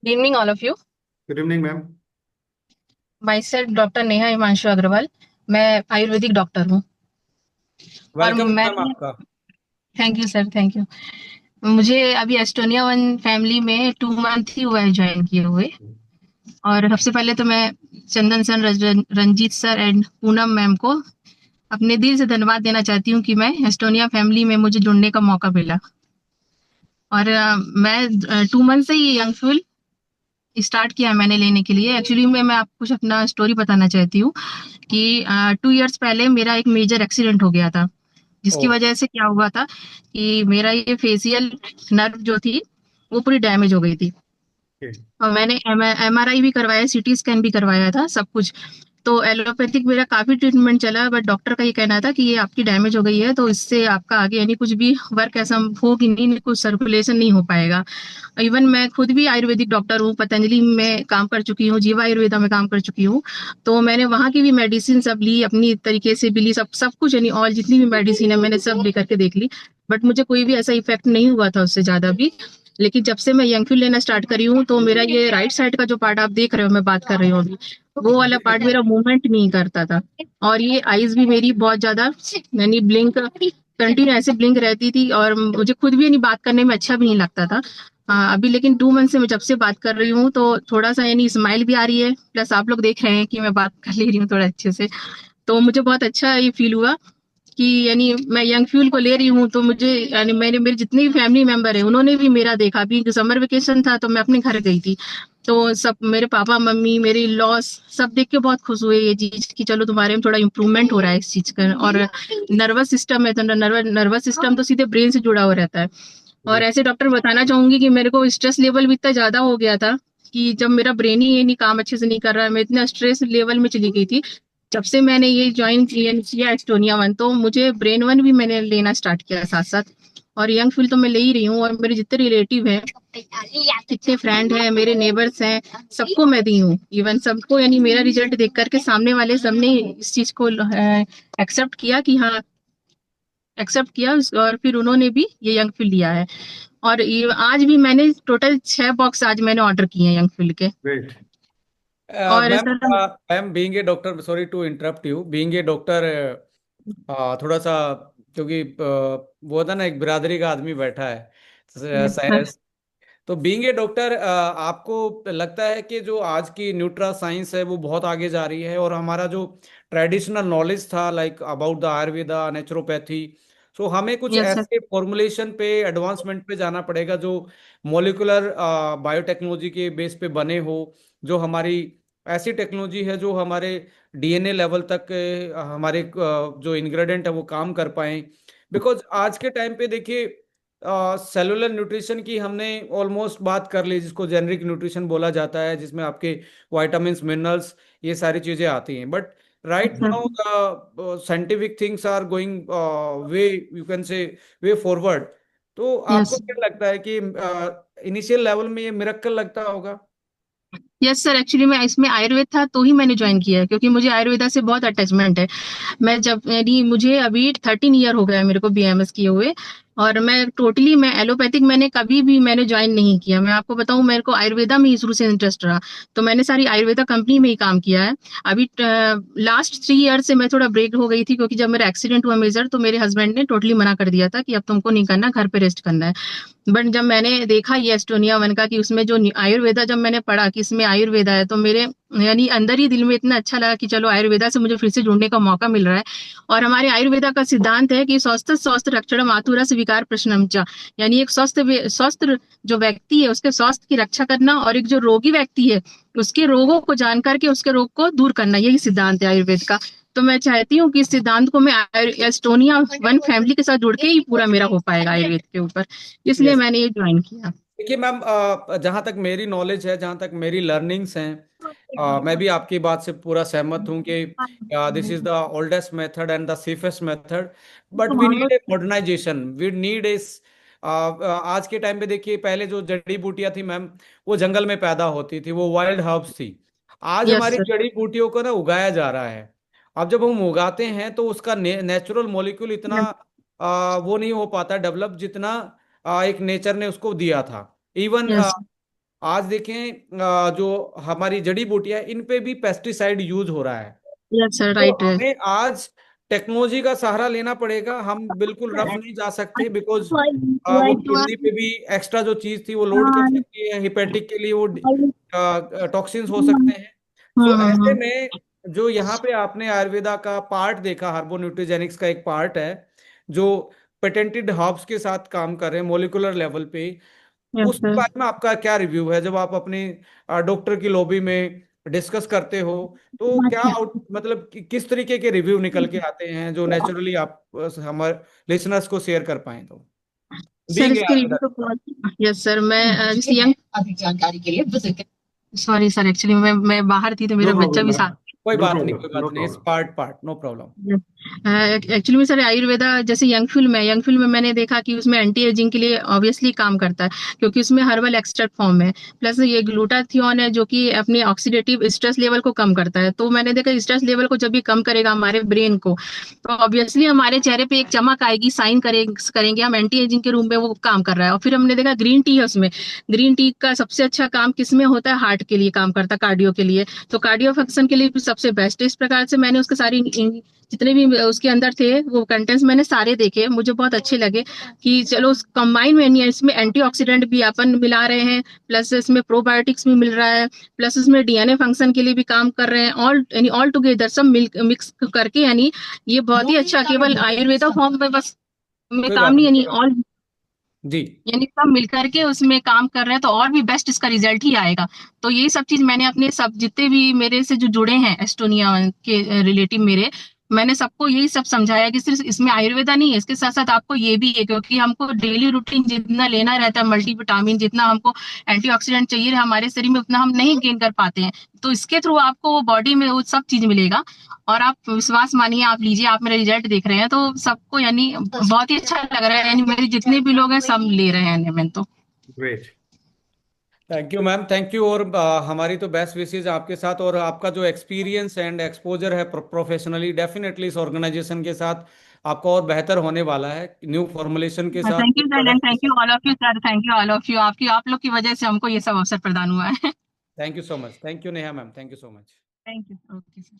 Good evening all of you. Good evening ma'am. Myself doctor Neha Himanshu Agrawal. मैं Ayurvedic doctor हूँ। और welcome ma'am मैंने आपका। Thank you sir, thank you. मुझे अभी एस्टोनिया वन फैमिली में 2 मंथ ही हुआ है ज्वाइन किए हुए। और सबसे पहले तो मैं Chandan sir, Ranjit sir and Poonam ma'am को अपने दिल से धन्यवाद देना चाहती हूँ कि मैं एस्टोनिया फैमिली में मुझे जुड़ने का मौका मिला। और मैं 2 मंथ से ही यंग फ्यूल स्टार्ट किया है मैंने लेने के लिए। एक्चुअली मैं आपको कुछ अपना स्टोरी बताना चाहती हूँ कि 2 इयर्स पहले मेरा एक मेजर एक्सीडेंट हो गया था, ओ। जिसकी वजह से क्या हुआ था कि मेरा ये फेशियल नर्व जो थी वो पूरी डैमेज हो गई थी। ओके। और मैंने एमआरआई भी करवाया, सीटी स्कैन भी करवाया था, सब कुछ। तो एलोपैथिक मेरा काफी ट्रीटमेंट चला, बट डॉक्टर का ये कहना था कि ये आपकी डैमेज हो गई है तो इससे आपका आगे यानी कुछ भी वर्क ऐसा होगी नहीं, कुछ सर्कुलेशन नहीं हो पाएगा। इवन मैं खुद भी आयुर्वेदिक डॉक्टर हूँ, पतंजलि में काम कर चुकी हूँ, जीवा आयुर्वेदा में काम कर चुकी हूँ। तो मैंने वहाँ की भी मेडिसिन सब ली, अपनी तरीके से भी ली, सब सब कुछ यानी और जितनी भी मेडिसिन है मैंने सब लेकर के देख ली। बट मुझे कोई भी ऐसा इफेक्ट नहीं हुआ था उससे ज्यादा भी। लेकिन जब से मैं यंगफिल लेना स्टार्ट करी हूँ तो मेरा ये राइट साइड का जो पार्ट आप देख रहे हो, मैं बात कर रही हूँ अभी, वो वाला पार्ट मेरा मूवमेंट नहीं करता था। और ये आईज भी मेरी बहुत ज्यादा यानी ब्लिंक कंटिन्यू ऐसे ब्लिंक रहती थी, और मुझे खुद भी यानी बात करने में अच्छा भी नहीं लगता था। अभी लेकिन 2 मंथ से मैं जब से बात कर रही हूँ तो थोड़ा सा यानी स्माइल भी आ रही है, प्लस आप लोग देख रहे हैं कि मैं बात कर ले रही हूँ थोड़ा अच्छे से। तो मुझे बहुत अच्छा ये फील हुआ कि यानी मैं यंग फ्यूल को ले रही हूँ। तो मुझे यानी मैंने मेरे जितने भी फैमिली मेंबर है उन्होंने भी मेरा देखा। अभी समर वेकेशन था तो मैं अपने घर गई थी, तो सब मेरे पापा मम्मी मेरे लॉस सब देख के बहुत खुश हुए ये चीज कि चलो तुम्हारे में थोड़ा इम्प्रूवमेंट हो रहा है इस चीज का। और नर्वस सिस्टम है तो नर्वस सिस्टम तो सीधे ब्रेन से जुड़ा हुआ रहता है। और जी। ऐसे डॉक्टर बताना चाहूंगी कि मेरे को स्ट्रेस लेवल भी इतना ज्यादा हो गया था कि जब मेरा ब्रेन ही ये नहीं काम अच्छे से नहीं कर रहा है, मैं इतना स्ट्रेस लेवल में चली गई थी। जब से मैंने ये ज्वाइन किया एस्टोनिया वन, तो मुझे ब्रेन वन भी मैंने लेना स्टार्ट किया साथ साथ। और यंग फील तो मैं ले ही रही हूँ, और मेरे जितने रिलेटिव हैं, जितने फ्रेंड हैं, मेरे नेबर्स हैं, सबको मैं दी हूँ। इवन सबको यानी मेरा रिजल्ट देख करके सामने वाले सबने इस चीज को एक्सेप्ट किया कि हाँ, एक्सेप्ट किया। और फिर उन्होंने भी ये यंग फील लिया है। और ये आज भी मैंने टोटल 6 बॉक्स आज मैंने ऑर्डर किए हैं यंग फील के। ग्रेट। और ma'am, sir ma'am being a doctor, sorry to interrupt you, being a doctor, थोड़ा सा, क्योंकि वो था ना, एक बिरादरी का आदमी बैठा है। सर तो बीइंग ए डॉक्टर, आपको लगता है कि जो आज की न्यूट्रा साइंस है वो बहुत आगे जा रही है, और हमारा जो ट्रेडिशनल नॉलेज था like about the Ayurveda, naturopathy, so हमें कुछ यस सर ऐसे फॉर्मुलेशन पे, एडवांसमेंट पे जाना पड़ेगा जो मोलिकुलर बायोटेक्नोलॉजी के बेस पे बने हो, जो हमारी ऐसी टेक्नोलॉजी है जो हमारे डीएनए लेवल तक हमारे जो इंग्रेडिएंट है वो काम कर पाए। बिकॉज आज के टाइम पे देखिए, सेलुलर न्यूट्रिशन की हमने ऑलमोस्ट बात कर ली, जिसको जेनरिक न्यूट्रिशन बोला जाता है, जिसमें आपके विटामिन्स, मिनरल्स, ये सारी चीजें आती हैं। But right sir now the scientific things are going way, you can say, way forward. तो आपको यस क्या लगता है कि इनिशियल लेवल में ये मिरेकल लगता होगा? यस सर, एक्चुअली मैं इसमें आयुर्वेद था तो ही मैंने ज्वाइन किया है, क्योंकि मुझे आयुर्वेदा से बहुत अटैचमेंट है। मैं जब यानी मुझे अभी 13 ईयर हो गया है मेरे को बीएमएस किए हुए। और मैं टोटली मैं एलोपैथिक मैंने कभी भी मैंने ज्वाइन नहीं किया। मैं आपको बताऊं, मेरे को आयुर्वेदा में ही शुरू से इंटरेस्ट रहा। तो मैंने सारी आयुर्वेदा कंपनी में ही काम किया है। अभी लास्ट 3 ईयर से मैं थोड़ा ब्रेक हो गई थी, क्योंकि जब मेरा एक्सीडेंट हुआ मेजर, तो मेरे हस्बैंड ने टोटली मना कर दिया था कि अब तुमको नहीं करना, घर पे रेस्ट करना है। बट जब मैंने देखा ये एस्टोनिया वन का कि उसमें जो आयुर्वेदा, जब मैंने पढ़ा कि इसमें आयुर्वेदा है, तो मेरे यानी अंदर ही दिल में इतना अच्छा लगा कि चलो आयुर्वेदा से मुझे फिर से जुड़ने का मौका मिल रहा है। और हमारे आयुर्वेदा का सिद्धांत है कि स्वस्थ स्वस्थ रक्षणम आतुरस विकार प्रशमन च, यानी एक स्वस्थ जो व्यक्ति है उसके स्वास्थ्य की रक्षा करना, और एक जो रोगी व्यक्ति है उसके रोगों को जान करके उसके रोग को दूर करना, यही सिद्धांत है आयुर्वेद का। तो मैं चाहती हूँ कि इस सिद्धांत को मैं एस्टोनिया वन फैमिली के साथ जुड़ के ही पूरा मेरा हो पाएगा आयुर्वेद के ऊपर। इसलिए यस। मैंने ये ज्वाइन किया। देखिए मैम, जहाँ तक मेरी नॉलेज है, जहाँ तक मेरी लर्निंग्स हैं, मैं भी आपकी बात से पूरा सहमत हूँ कि this is the oldest method and the safest method. But we need a modernization, we need is, आज के टाइम पे देखिए, पहले जो जड़ी बूटियां थी मैम, वो जंगल में पैदा होती थी, वो वाइल्ड हर्ब्स थी। आज यस हमारी सर। जड़ी बूटियों को ना उगाया जा रहा है। अब जब हम उगाते हैं तो उसका नेचुरल मॉलिक्यूल इतना वो नहीं हो पाता डेवलप, जितना एक नेचर ने उसको दिया था। इवन यस आज देखें जो हमारी जड़ी बूटियां, इन पे भी पेस्टिसाइड यूज हो रहा है। यस सर, तो राइट है। हमें आज टेक्नोलॉजी का सहारा लेना पड़ेगा, हम बिल्कुल रफ नहीं जा सकते, बिकॉज वो किडनी पे भी एक्स्ट्रा जो चीज थी वो लोड कर सकती है, हिपेटिक के लिए वो टॉक्सिन्स हो सकते हैं। सो ऐसे हम्म। में जो यहाँ पे आपने आयुर्वेदा का पार्ट देखा, हार्बोन्यूट्रिजेनिक्स का एक पार्ट है जो पेटेंटेड हर्ब्स के साथ काम कर रहे हैं मोलिकुलर लेवल पे, यस उसके सर। बारे में आपका क्या रिव्यू है? जब आप अपने डॉक्टर की लॉबी में डिस्कस करते हो तो क्या आउट, मतलब किस तरीके के रिव्यू निकल के आते हैं जो नेचुरली आप हमारे लिसनर्स को शेयर कर पाए तो, सर बीइंग इसके रिव्यू तो बहुत, यस सर, मैं जैसे यंग, अधिक जानकारी के लिए विजिट, सॉरी सर, एक्चुअली मैं बाहर थी तो नो मेरा बच्चा प्रॉब्लम भी मैम, साथ। कोई नो बात नहीं, प्रॉब्लम, कोई बात नो नहीं, इस problem. Part part no problem. Actually में सर आयुर्वेदा जैसे यंग फिल्म है, यंग फिल्म में मैंने देखा कि उसमें एंटी एजिंग के लिए ऑब्वियसली काम करता है, क्योंकि उसमें हर्बल एक्सट्रैक्ट फॉर्म है, प्लस ये ग्लूटाथियोन है जो कि अपने ऑक्सीडेटिव स्ट्रेस लेवल को कम करता है। तो मैंने देखा स्ट्रेस लेवल को जब भी कम करेगा हमारे ब्रेन को, तो ऑब्वियसली हमारे चेहरे पे एक चमक आएगी, साइन करेंगे हम एंटी एजिंग के रूम में वो काम कर रहा है। और फिर हमने देखा ग्रीन टी है उसमें, ग्रीन टी का सबसे अच्छा काम किसमें होता है, हार्ट के लिए काम करता है, कार्डियो के लिए। तो कार्डियो फंक्शन के लिए भी सबसे बेस्ट है। इस प्रकार से मैंने उसके सारी जितने भी उसके अंदर थे वो कंटेंट्स मैंने सारे देखे, मुझे बहुत अच्छे लगे कि चलो कंबाइन में नहीं है, इसमें एंटीऑक्सीडेंट भी अपन मिला रहे हैं, प्लस इसमें प्रोबायोटिक्स भी मिल रहा है, प्लस इसमें डीएनए फंक्शन के लिए भी काम कर रहे हैं, ऑल यानी ऑल टुगेदर सब मिक्स करके, यानी ये बहुत ही अच्छा, केवल आयुर्वेदा फॉर्म में बस में कोई काम बात नहीं, नहीं, यानी कोई बात ऑल, नहीं जी। यानी सब मिलकर के उसमें काम कर रहे हैं, तो और भी बेस्ट इसका रिजल्ट ही आएगा। तो यही सब चीज मैंने अपने सब जितने भी मेरे से जो जुड़े हैं एस्टोनिया के रिलेटिव मेरे, मैंने सबको यही सब समझाया कि सिर्फ इसमें आयुर्वेदा नहीं है, इसके साथ साथ आपको ये भी है, क्योंकि हमको डेली रूटीन जितना लेना रहता है मल्टीविटामिन, जितना हमको एंटीऑक्सीडेंट चाहिए हमारे शरीर में, उतना हम नहीं गेन कर पाते हैं। तो इसके थ्रू आपको वो बॉडी में वो सब चीज मिलेगा। और आप विश्वास मानिए, आप लीजिए, आप मेरा रिजल्ट देख रहे हैं तो सबको यानी बहुत ही अच्छा लग रहा है, यानी मेरे जितने भी लोग हैं सब ले रहे हैं यानी, मैं तो। Great, thank you ma'am, thank you. और हमारी तो बेस्ट विशेज आपके साथ, और आपका जो एक्सपीरियंस एंड एक्सपोजर है प्रोफेशनली, डेफिनेटली इस ऑर्गेनाइजेशन के साथ आपका और बेहतर होने वाला है न्यू फॉर्मुलेशन के साथ, thank new you sir, and product के थैंक यू साथ। All of you sir, thank you all of you, आपकी आप लोग की वजह से हमको ये सब अवसर प्रदान हुआ है। Thank you so much, thank you Neha ma'am, thank you so much. Thank you, okay sir.